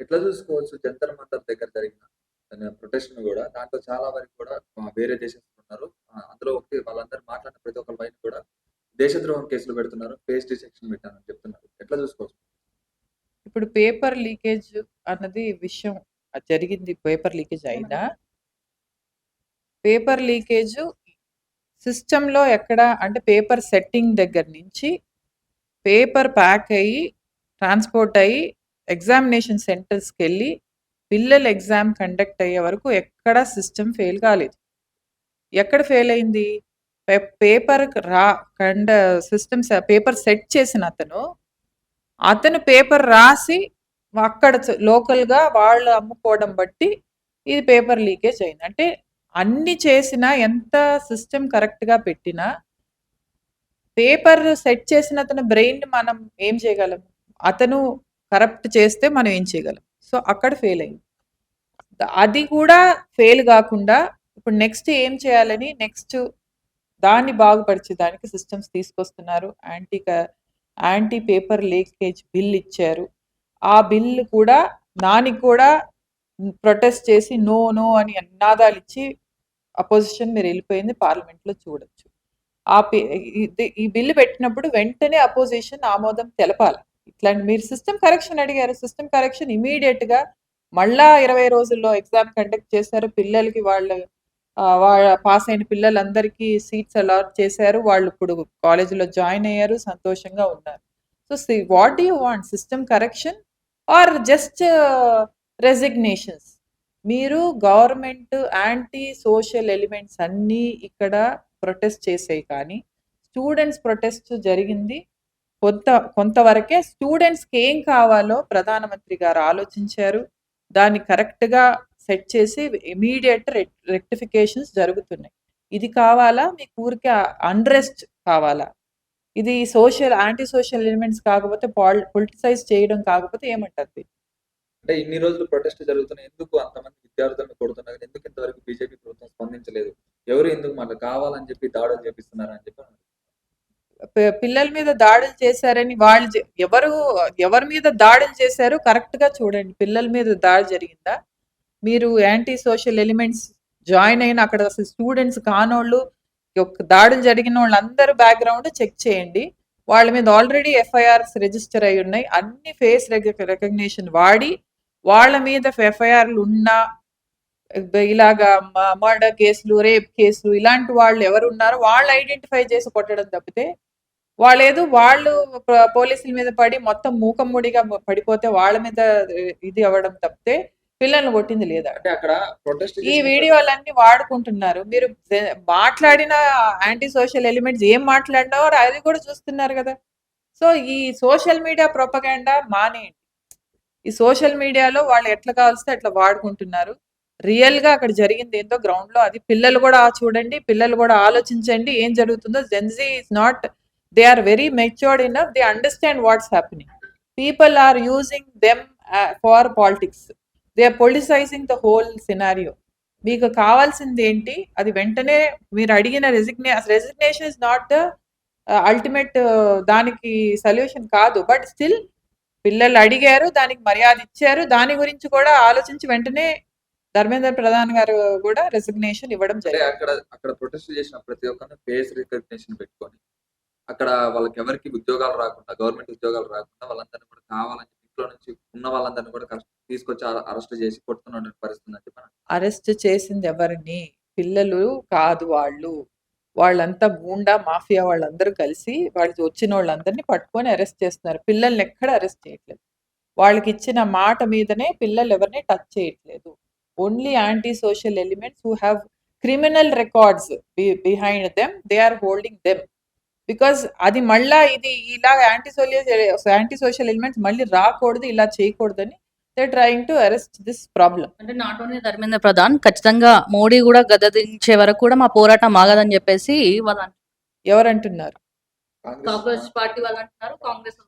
ఎట్లా చూసుకోవచ్చు జంతర్ మంతర్ దగ్గర జరిగిన ప్రొటెస్ట్‌ని గూడా దాంట్లో చాలా వరకు కూడా వేరే దేశస్తులు ఉన్నారు. అందులో ఒకటి వాళ్ళందరూ మాట్లాడిన ప్రతి ఒక్కరి పైన కూడా దేశద్రోహం కేసులు పెడుతున్నారు. పేస్ట్ సెక్షన్ పెట్టానని చెప్తున్నారు. ఎట్లా చూసుకోవచ్చు? ఇప్పుడు పేపర్ లీకేజ్ అన్నది విషయం జరిగింది. పేపర్ లీకేజ్ అయినా పేపర్ లీకేజ్ సిస్టంలో ఎక్కడ అంటే పేపర్ సెట్టింగ్ దగ్గర నుంచి పేపర్ ప్యాక్ అయ్యి ట్రాన్స్పోర్ట్ అయ్యి ఎగ్జామినేషన్ సెంటర్స్కి వెళ్ళి పిల్లలు ఎగ్జామ్ కండక్ట్ అయ్యే వరకు ఎక్కడ సిస్టమ్ ఫెయిల్ కాలేదు. ఎక్కడ ఫెయిల్ అయింది? పేపర్ సిస్టమ్స్ పేపర్ సెట్ చేసిన అతను పేపర్ రాసి అక్కడ లోకల్గా వాళ్ళు అమ్ముకోవడం బట్టి ఇది పేపర్ లీకేజ్ అయింది. అంటే అన్ని చేసినా ఎంత సిస్టమ్ కరెక్ట్గా పెట్టినా పేపర్ సెట్ చేసిన అతను బ్రెయిన్ మనం ఏం చేయగలం? అతను కరప్ట్ చేస్తే మనం ఏం చేయగలం? సో అక్కడ ఫెయిల్ అయింది. అది కూడా ఫెయిల్ కాకుండా ఇప్పుడు నెక్స్ట్ ఏం చేయాలని నెక్స్ట్ దాన్ని బాగుపరిచేదానికి సిస్టమ్స్ తీసుకొస్తున్నారు. యాంటీ పేపర్ లీకేజ్ బిల్ ఇచ్చారు. ఆ బిల్ కూడా దానికి కూడా ప్రొటెస్ట్ చేసి నో నో అని నినాదాలు ఇచ్చి అపోజిషన్ మీరు వెళ్ళిపోయింది పార్లమెంట్లో చూడొచ్చు. ఈ బిల్లు పెట్టినప్పుడు వెంటనే అపోజిషన్ ఆమోదం తెలపాలి. ఇట్లాంటి మీరు సిస్టమ్ కరెక్షన్ అడిగారు, సిస్టమ్ కరెక్షన్ ఇమీడియట్ గా మళ్ళా 20 రోజుల్లో ఎగ్జామ్ కండక్ట్ చేశారు. పిల్లలకి వాళ్ళ పాస్ అయిన పిల్లలందరికీ సీట్స్ అలాట్ చేశారు. వాళ్ళు ఇప్పుడు కాలేజీలో జాయిన్ అయ్యారు, సంతోషంగా ఉన్నారు. So what do you want? System correction are just resignations? మీరు గవర్నమెంట్ యాంటీ సోషల్ ఎలిమెంట్స్ అన్నీ ఇక్కడ ప్రొటెస్ట్ చేసాయి, కానీ స్టూడెంట్స్ ప్రొటెస్ట్ జరిగింది కొంతవరకే. స్టూడెంట్స్కి ఏం కావాలో ప్రధానమంత్రి గారు ఆలోచించారు, దాన్ని కరెక్ట్గా సెట్ చేసి ఇమీడియట్ రెక్టిఫికేషన్స్ జరుగుతున్నాయి. ఇది కావాలా మీకు? ఊరికే అన్రెస్ట్ కావాలా? ఇది యాంటీ సోషల్ ఎలిమెంట్స్ కాకపోతే పొలిటిసైజ్ చేయడం కాకపోతే ఏమంటారు? అంటే ఇన్ని రోజులు ప్రొటెస్ట్ జరుగుతున్నాయి, ఎందుకు అంతమంది విద్యార్థులను కొడుతున్నారు, ఎందుకు ఇంతవరకు బీజేపీ ప్రభుత్వం స్పందించలేదు? ఎవరు ఎందుకు మళ్ళీ కావాలని చెప్పి దాడులు చేపిస్తున్నారు అని చెప్పి పిల్లల మీద దాడులు చేశారని వాళ్ళు ఎవరి మీద దాడులు చేశారు కరెక్ట్ గా చూడండి. పిల్లల మీద దాడి జరిగిందా? మీరు యాంటీ సోషల్ ఎలిమెంట్స్ జాయిన్ అయిన అక్కడ అసలు స్టూడెంట్స్ కానోళ్ళు దాడులు జరిగిన వాళ్ళందరూ బ్యాక్గ్రౌండ్ చెక్ చేయండి. వాళ్ళ మీద ఆల్రెడీ ఎఫ్ఐఆర్స్ రిజిస్టర్ అయి ఉన్నాయి. అన్ని ఫేస్ రికగ్నిషన్ వాడి వాళ్ళ మీద ఎఫ్ఐఆర్లు ఉన్నా ఇలాగా మర్డర్ కేసులు, రేప్ కేసులు ఇలాంటి వాళ్ళు ఎవరు ఉన్నారో వాళ్ళు ఐడెంటిఫై చేసి కొట్టడం తప్పితే వాళ్ళు పోలీసుల మీద పడి మొత్తం మూకమ్ముడిగా పడిపోతే వాళ్ళ మీద ఇది అవ్వడం తప్పితే పిల్లల్ని కొట్టింది లేదా? ఈ వీడియోలన్నీ వాడుకుంటున్నారు. మీరు మాట్లాడిన యాంటీ సోషల్ ఎలిమెంట్స్ ఏం మాట్లాడినావో అది కూడా చూస్తున్నారు కదా. సో ఈ సోషల్ మీడియా ప్రొపగాండా మానేయండి. ఈ సోషల్ మీడియాలో వాళ్ళు ఎట్లా కావాల్స్తే అట్లా వాడుకుంటున్నారు. రియల్ గా అక్కడ జరిగింది ఏంటో గ్రౌండ్ లో అది పిల్లలు కూడా చూడండి, పిల్లలు కూడా ఆలోచించండి ఏం జరుగుతుందో. Gen Z is not, they are very matured enough, they understand what's happening. People are using them for politics. They are politicizing the whole scenario. మీకు కావాల్సింది ఏంటి? అది వెంటనే మీరు అడిగిన resignation is not the ultimate, దానికి సొల్యూషన్ కాదు. బట్ స్టిల్ పిల్లలు అడిగారు, దానికి మర్యాద ఇచ్చారు. దాని గురించి కూడా ఆలోచించి వెంటనే ధర్మేంద్ర ప్రధాన్ గారు కూడా రెసిగ్నేషన్ ఇవ్వడం జరిగింది. అక్కడ ప్రొటెస్ట్ చేసిన ప్రతి ఒక్కరిని ఫేస్ రికగ్నిషన్ పెట్టుకొని అక్కడ వాళ్ళకి ఎవరికి ఉద్యోగాలు రాకుండా, గవర్నమెంట్ ఉద్యోగాలు రాకుండా వాళ్ళందరినీ కూడా కావాలని ఇంట్లో నుంచి ఉన్న వాళ్ళందరినీ కూడా తీసుకొచ్చి అరెస్ట్ చేసి కొడుతున్న పరిస్థితి. అరెస్ట్ చేసింది ఎవరిని? పిల్లలు కాదు వాళ్ళంతా గూండా మాఫియా వాళ్ళందరూ కలిసి వాళ్ళు వచ్చిన వాళ్ళందరినీ పట్టుకొని అరెస్ట్ చేస్తున్నారు. పిల్లల్ని ఎక్కడ అరెస్ట్ చేయట్లేదు. వాళ్ళకి ఇచ్చిన మాట మీదనే పిల్లలు ఎవరిని టచ్ చేయట్లేదు. Only anti social elements who have criminal records behind them, they are holding them. Because అది మళ్ళా ఇది ఇలా యాంటీ సోషల్ ఎలిమెంట్స్ మళ్ళీ రాకూడదు, ఇలా చేయకూడదని they trying to arrest this problem. అంటే నాట్ ఓన్లీ ధర్మేంద్ర ప్రధాన్, ఖచ్చితంగా మోడీ కూడా గద్దదించే వరకు కూడా మా పోరాటం ఆగదని చెప్పేసి ఎవరంటున్నారు? కాంగ్రెస్ పార్టీ వాళ్ళు అంటున్నారు, కాంగ్రెస్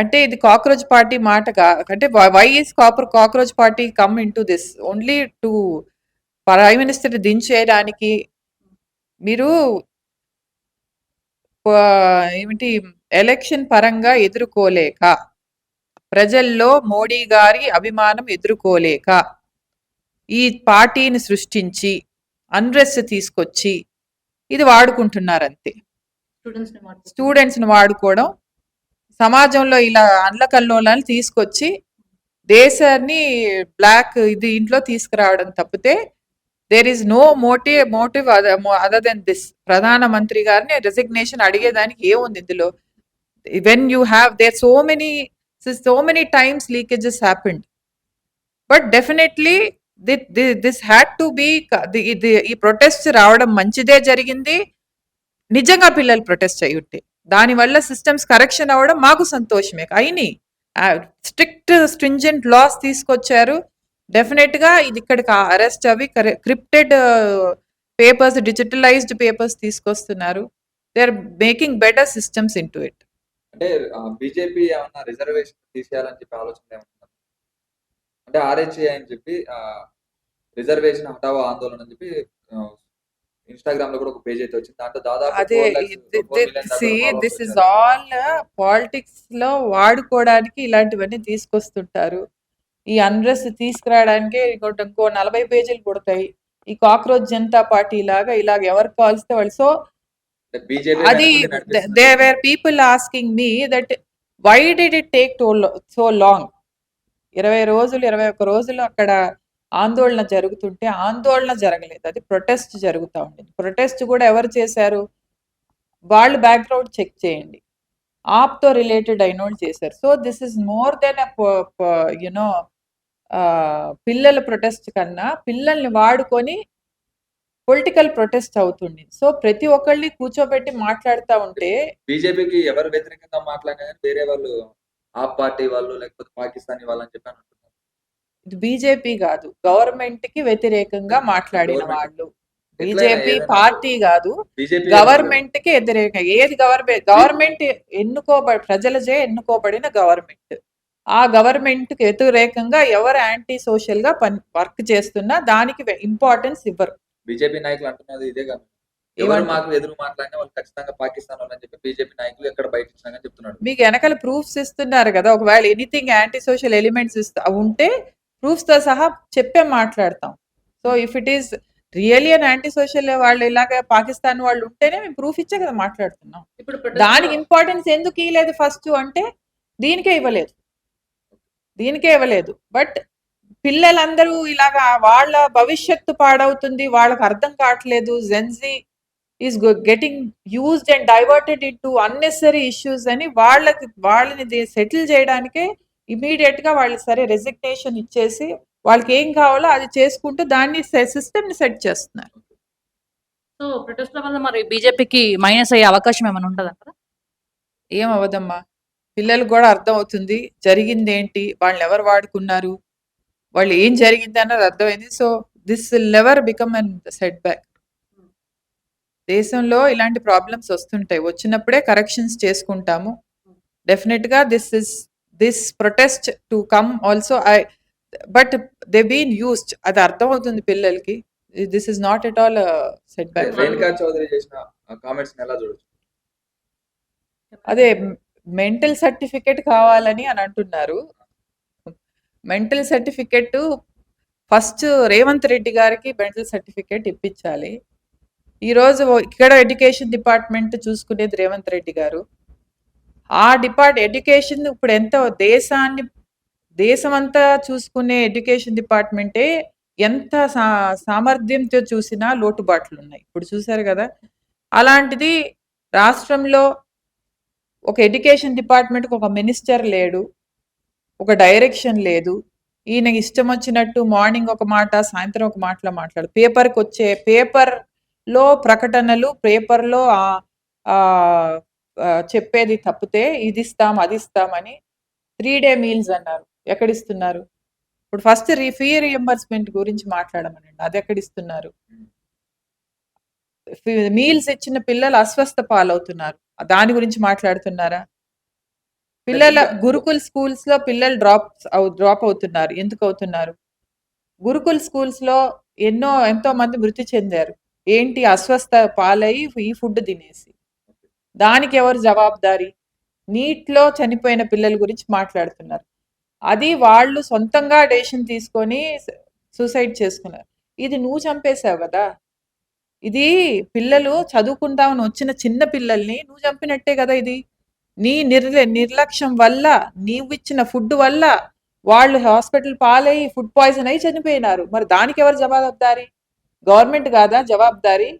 అంటే ఇది కాక్రోచ్ పార్టీ మాట అంటే why is cockroach party come into this only to prime minister దించేయడానికి? మీరు ఏమిటి ఎలక్షన్ పరంగా ఎదుర్కోలేక ప్రజల్లో మోడీ గారి అభిమానం ఎదుర్కోలేక ఈ పార్టీని సృష్టించి అన్రెస్ట్ తీసుకొచ్చి ఇది వాడుకుంటున్నారంతే. స్టూడెంట్స్ని వాడుకోవడం, సమాజంలో ఇలా అల్లకల్లోలాన్ని తీసుకొచ్చి దేశాన్ని బ్లాక్ ఇది ఇంట్లో తీసుకురావడం తప్పితే there is no motive other than this. ప్రధానమంత్రి గారిని రెసిగ్నేషన్ అడిగేదానికి ఏముంది ఇందులో? When you have there so many times leakages happened, but definitely this had to be. ఈ ప్రొటెస్ట్ రావడం మంచిదే జరిగింది, నిజంగా పిల్లలు ప్రొటెస్ట్ అయ్యి ఉంటే. దానివల్ల సిస్టమ్స్ కరెక్షన్ అవ్వడం మాకు సంతోషమే. అయినాయి, స్ట్రిక్ట్ స్ట్రింజెంట్ లాస్ తీసుకొచ్చారు. డెఫినెట్ గా ఇది ఇక్కడికి అరెస్ట్ అవి క్రిప్టెడ్ పేపర్స్, డిజిటలైజ్డ్ పేపర్స్ తీసుకొస్తున్నారు. They are making better systems in to it. అంటే బీజేపీ ఏమన్నా రిజర్వేషన్ తీసేయాలని చెప్పి ఆలోచన ఏమన్నా? అంటే ఆర్హెచ్ఏ అని చెప్పి రిజర్వేషన్ హటావో ఆందోళన అని చెప్పి ఇన్స్టాగ్రామ్ లో కూడా ఒక పేజ్ అయితే వచ్చింది. దాంట్లో దాదాపు అదే దిస్ ఇస్ ఆల్ పాలిటిక్స్ లో వాడుకోవడానికి ఇలాంటివన్నీ తీసుకొస్తుంటారు. ఈ అన్రెస్ట్ తీసుకురావడానికి ఇంకో 40 పేజీలు పుడతాయి. ఈ కాక్రోచ్ జనతా పార్టీ లాగా ఇలాగ ఎవరు కాల్స్తే వాళ్ళు. సో అది they were people asking me that why did it take so long. 20 రోజులు 21 రోజులు అక్కడ ఆందోళన జరుగుతుంటే ఆందోళన జరగలేదు, అది ప్రొటెస్ట్ జరుగుతూ ఉండేది. ప్రొటెస్ట్ కూడా ఎవరు చేశారు? వాళ్ళు బ్యాక్గ్రౌండ్ చెక్ చేయండి, ఆప్తో రిలేటెడ్ అయిన వాళ్ళు చేశారు. So this is more than you know పిల్లల ప్రొటెస్ట్ కన్నా పిల్లల్ని వాడుకొని పొలిటికల్ ప్రొటెస్ట్ అవుతుంది. సో ప్రతి ఒక్కళ్ళని కూర్చోబెట్టి మాట్లాడుతూ ఉంటే బీజేపీకి ఎవరు వ్యతిరేకంగా మాట్లాడినా వేరే వాళ్ళు, ఆ పార్టీ వాళ్ళు లేకపోతే పాకిస్తానీ వాళ్ళు అని చెప్పి అంటున్నారు. ఇది బీజేపీ కాదు, గవర్నమెంట్ కి వ్యతిరేకంగా మాట్లాడిన వాళ్ళు. బీజేపీ పార్టీ కాదు, గవర్నమెంట్ కి వ్యతిరేకంగా. ఏది గవర్నమెంట్ ప్రజలచే ఎన్నుకోబడిన గవర్నమెంట్. ఆ గవర్నమెంట్ కి వ్యతిరేకంగా ఎవరు యాంటీ సోషల్ గా వర్క్ చేస్తున్నా దానికి ఇంపార్టెన్స్ ఇవ్వరు. బీజేపీ నాయకులు అంటున్నది ఇదే కాదు, ఎవరు మాకు ఎదురు మాట్లాడినా వాళ్ళు ఖచ్చితంగా పాకిస్తాన్ వాళ్ళు అని చెప్పి బీజేపీ నాయకులు ఎక్కడ బయట ఇచ్చినా చెప్తున్నాడు. మీకు వెనకాల ప్రూఫ్స్ ఇస్తున్నారు కదా, ఒకవేళ ఎనీథింగ్ యాంటీ సోషల్ ఎలిమెంట్స్ ఉంటే ప్రూఫ్స్ తో సహా చెప్పే మాట్లాడతాం. So if it is really and anti social వాళ్ళు ఇలాగ పాకిస్తాన్ వాళ్ళు ఉంటేనే మేము ప్రూఫ్ ఇచ్చే కదా మాట్లాడుతున్నాం. దానికి ఇంపార్టెన్స్ ఎందుకు ఇవ్వలేదు ఫస్ట్ అంటే దీనికే ఇవ్వలేదు. బట్ పిల్లలందరూ ఇలాగా వాళ్ళ భవిష్యత్తు పాడవుతుంది, వాళ్ళకి అర్థం కావట్లేదు. Gen Z is getting used and diverted into unnecessary issues అని వాళ్ళని సెటిల్ చేయడానికే ఇమీడియట్ గా వాళ్ళు సరే రెసిగ్నేషన్ ఇచ్చేసి వాళ్ళకి ఏం కావాలో అది చేసుకుంటూ దాన్ని సిస్టమ్ ని సెట్ చేస్తున్నారు. సో ప్రొటెస్ట్ వల్ల మరి బీజేపీకి మైనస్ అయ్యే అవకాశం ఏమైనా ఉంటుందంటారా? ఏం అవ్వదమ్మా, పిల్లలకు కూడా అర్థం అవుతుంది జరిగింది ఏంటి, వాళ్ళని ఎవరు వాడుకున్నారు, వాళ్ళు ఏం జరిగింది అన్నది అర్థమైంది. So this will never become an set back. దేశంలో ఇలాంటి ప్రాబ్లమ్స్ వస్తుంటాయి, వచ్చినప్పుడే కరెక్షన్స్ చేసుకుంటాము. డెఫినెట్ గా this protest to come also, but they been used, అది అర్థం అవుతుంది పిల్లలకి. This is not at all set back. Renuka Chowdhury చేసిన కామెంట్స్ ఎలా చూడొచ్చు? అదే మెంటల్ సర్టిఫికెట్ కావాలని అని అంటున్నారు. Mental certificate first Revanth Reddy గారికి మెంటల్ సర్టిఫికెట్ ఇప్పించాలి. ఈరోజు ఇక్కడ ఎడ్యుకేషన్ డిపార్ట్మెంట్ చూసుకునేది రేవంత్ రెడ్డి గారు. ఆ ఎడ్యుకేషన్ ఇప్పుడు ఎంతో దేశమంతా చూసుకునే ఎడ్యుకేషన్ డిపార్ట్మెంటే ఎంత సామర్థ్యంతో చూసినా లోటుబాట్లు ఉన్నాయి. ఇప్పుడు చూసారు కదా, అలాంటిది రాష్ట్రంలో ఒక ఎడ్యుకేషన్ డిపార్ట్మెంట్కి ఒక మినిస్టర్ లేడు, ఒక డైరెక్షన్ లేదు. ఈయన ఇష్టం వచ్చినట్టు మార్నింగ్ ఒక మాట సాయంత్రం ఒక మాటలో మాట్లాడు. పేపర్లో ప్రకటనలు, పేపర్లో చెప్పేది తప్పితే ఇది ఇస్తాం అది ఇస్తామని 3 day మీల్స్ అన్నారు, ఎక్కడిస్తున్నారు? ఇప్పుడు ఫస్ట్ ఫీ రియంబర్స్మెంట్ గురించి మాట్లాడమనండి, అది ఎక్కడిస్తున్నారు? మీల్స్ ఇచ్చిన పిల్లలు అస్వస్థ పాలవుతున్నారు, దాని గురించి మాట్లాడుతున్నారా? గురుకుల్ స్కూల్స్ లో పిల్లలు డ్రాప్ అవుతున్నారు, ఎందుకు అవుతున్నారు? గురుకుల్ స్కూల్స్ లో ఎంతో మంది మృతి చెందారు, ఏంటి? అస్వస్థ పాలయ్యి ఈ ఫుడ్ తినేసి. దానికి ఎవరు జవాబుదారీ? నీట్లో చనిపోయిన పిల్లల గురించి మాట్లాడుతున్నారు. అది వాళ్ళు సొంతంగా డెసిషన్ తీసుకొని సూసైడ్ చేసుకున్నారు. ఇది నువ్వు చంపేశావు గదా! ఇది పిల్లలు చదువుకుంటామని వచ్చిన చిన్న పిల్లల్ని నువ్వు చంపినట్టే గదా ఇది. నీ నిర్లక్ష్యం వల్ల, నీవిచ్చిన ఫుడ్ వల్ల వాళ్ళు హాస్పిటల్ పాలయ్యి ఫుడ్ పాయిజన్ అయ్యి చనిపోయినారు. మరి దానికెవరు జవాబుదారీ? గవర్నమెంట్ గాదా జవాబుదారీ?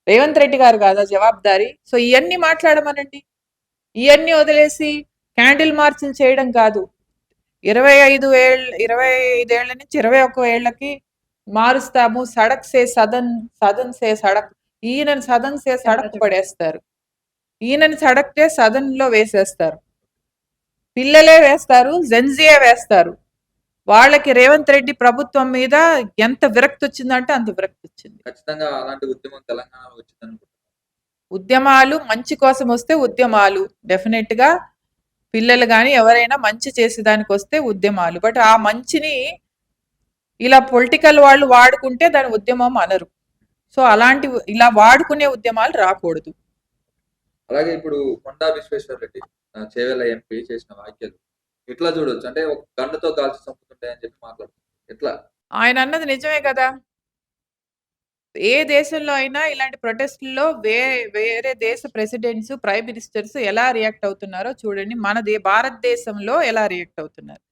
రేవంత్ రెడ్డి గారు గాదా జవాబుదారీ? సో ఇయన్నీ మాట్లాడమనండి. ఇయన్నీ వదిలేసి క్యాండిల్ మార్చులు చేయడం కాదు. 25 ఏళ్ల నుంచి 21 ఏళ్లకి మారుస్తాము. సడక్ సే సదన్, సదన్ సే సడక్. ఈయనని సదన్ సే సడక్ పడేస్తారు. ఈయనని సడక్కే సదన్‌లో వేసేస్తారు. పిల్లలే వేస్తారు, జెన్‌జీయే వేస్తారు. వాళ్ళకి రేవంత్ రెడ్డి ప్రభుత్వం మీద ఎంత విరక్తొచ్చిందంటే అంత విరక్తొచ్చింది. ఖచ్చితంగా అలాంటి ఉద్యమం తెలంగాణలో వచ్చిందనుకుంటున్నాను. ఉద్యమాలు మంచి కోసం వస్తే ఉద్యమాలు. డెఫినెట్‌గా పిల్లలు గాని ఎవరైనా మంచి చేసేదానికొస్తే ఉద్యమాలు. బట్ ఆ మంచిని ఇలా పొలిటికల్ వాళ్ళు వాడుకుంటే దాన్ని ఉద్యమం అనరు. సో అలాంటి ఇలా వాడుకునే ఉద్యమాలు రాకూడదు. అలాగే ఇప్పుడు కొండా విశ్వేశ్వరరెడ్డి చేవెళ్ళ ఎంపీ చేసిన వ్యాఖ్యలు ఎట్లా చూడొచ్చు? అంటే ఒక గన్నుతో కాల్చి చంపుతుంటాయని చెప్పి మాట్లాడుతున్నారు. ఎట్లా? ఆయన అన్నది నిజమే కదా! ఏ దేశంలో అయినా ఇలాంటి ప్రొటెస్ట్‌ల్లో వేరే దేశ ప్రెసిడెంట్స్, ప్రైమ్ మినిస్టర్స్ ఎలా రియాక్ట్ అవుతున్నారో చూడండి. భారతదేశంలో ఎలా రియాక్ట్ అవుతున్నారు.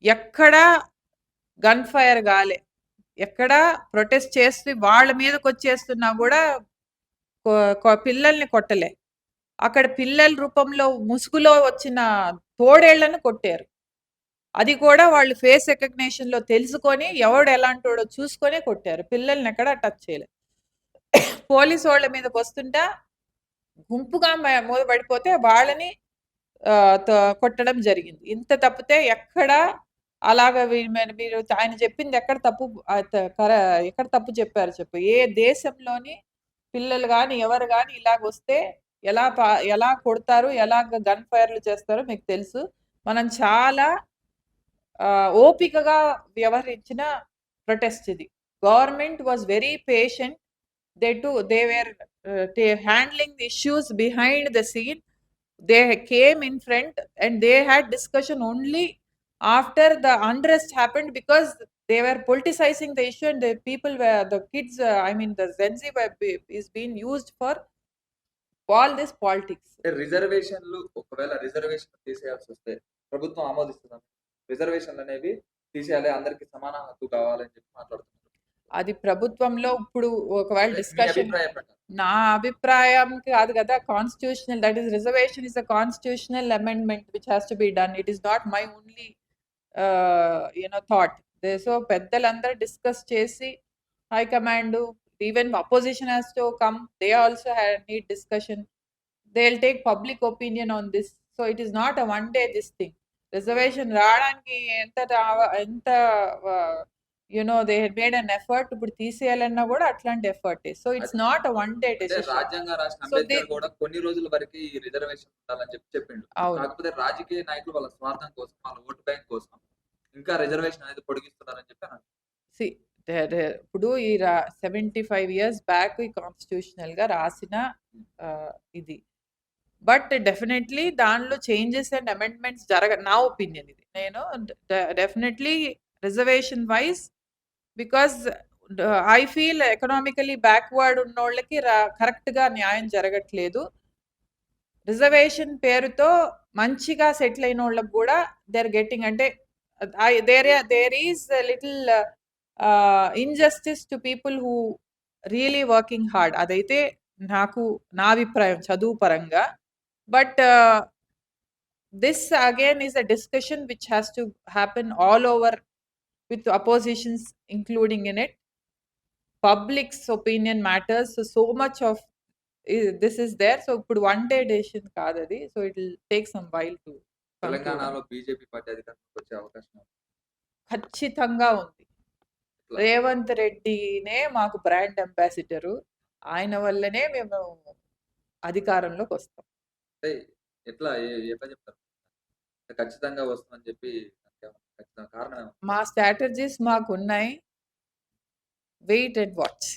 ఎక్కడా గన్ ఫైర్ గాలే. ఎక్కడా ప్రొటెస్ట్ చేసి వాళ్ళ మీదకొచ్చేస్తున్నా గూడా పిల్లల్ని కొట్టలే. అక్కడ పిల్లల రూపంలో ముసుగులో వచ్చిన తోడేళ్లను కొట్టారు. అది కూడా వాళ్ళు ఫేస్ రికగ్నిషన్‌లో తెలుసుకొని ఎవడు ఎలాంటోడో చూసుకొనే కొట్టారు. పిల్లల్ని ఎక్కడా టచ్ చేయలే. పోలీసోళ్ళ మీదకొస్తుంటా గుంపుగా మీద పడిపోతే వాళ్ళని కొట్టడం జరిగింది. ఇంత తప్పితే ఎక్కడా అలాగా మీరు ఆయన చెప్పింది ఎక్కడ తప్పు ఎక్కడ తప్పు చెప్పారు చెప్పు? ఏ దేశంలోని పిల్లలు గాని, ఎవరు గాని ఇలాగొస్తే ఎలా కొడతారు? ఎలాగ గన్ ఫైర్‌లు చేస్తారో మీకు తెలుసు. మనం చాలా ఓపికగా వ్యవహరించిన ప్రొటెస్ట్ ఇది. Government was very patient. They were handling the issues behind the scene. They came in front and they had discussion only after the unrest happened, because they were politicizing the issue and the kids, I mean the Gen Z is being used for all this politics. అంటే రిజర్వేషన్లు ఒకవేళ reservation తీసేయాల్సి వస్తే ప్రభుత్వం ఆమోదిస్తుందా? రిజర్వేషన్లు అనేవి తీసేయాలి, అందరికి సమాన హక్కు కావాలని చెప్పి మాట్లాడుతున్నారు. అది ప్రభుత్వంలో ఇప్పుడు ఒకవేళ మీ డిస్కషన్ అభిప్రాయం ప్రకారం. నా అభిప్రాయం కాదు కదా, constitutional, that is reservation is a constitutional amendment which has to be done. It is not my only thought. So పెద్దలందరూ డిస్కస్ చేసి high command, even opposition has to come, they also need discussion. They will take public opinion on this. So it is not a one day this thing. Reservation రావడానికి ఎంత they head made an effort. ఇప్పుడు తీసేయాలన్నా కూడా అట్లాంటి effort. So it's not a one day అంటే decision. రాజ్యాంగ రాసిన So Ambedkar కూడా కొన్ని రోజుల వరకు ఈ రిజర్వేషన్ ఉండాలని చెప్పి చెప్పిండు. అవును. కాకపోతే రాజకీయ నాయకులు వాళ్ళ స్వార్థం కోసం, వాళ్ళ ఓటు బ్యాంక్ కోసం ఇంకా రిజర్వేషన్ అనేది పొడిగిస్తున్నారని చెప్పి అన్నారు. సి ఇప్పుడు 75 ఇయర్స్ బ్యాక్ ఈ కాన్స్టిట్యూషనల్ గా రాసిన ఇది. బట్ డెఫినెట్లీ దానిలో చేంజెస్ అండ్ అమెండ్మెంట్స్ నా ఒపీనియన్ ఇది. నేను definitely reservation wise, because I feel economically backward ఉన్నోళ్ళకి కరెక్ట్గా న్యాయం జరగట్లేదు. రిజర్వేషన్ పేరుతో మంచిగా సెటిల్ అయిన వాళ్ళకి కూడా దేర్ గెట్టింగ్, అంటే there is little injustice to people who really working hard. అదైతే నా అభిప్రాయం చదువు పరంగా. But this again is a discussion which has to happen all over with oppositions including in it. Public's opinion matters. So much of this is there. So ఇప్పుడు one day decision కాదు అది. So it will take some while to conclude. తెలంగాణలో BJP party అధికారంలోకి వచ్చే అవకాశం ఉంది. ఖచ్చితంగా ఉంది. ఎట్లా? రేవంత్ రెడ్డినే మాకు బ్రాండ్ అంబాసిడరు. ఆయన వల్లనే మేము అధికారంలోకి వస్తాం. అంటే ఎట్లా ఎట్లా చెప్తారు? ఖచ్చితంగా వస్తుందని చెప్పి ఖచ్చితంగా కారణం ఏమన్నా? మా స్ట్రాటజీస్ మాకున్నాయి. Wait and watch.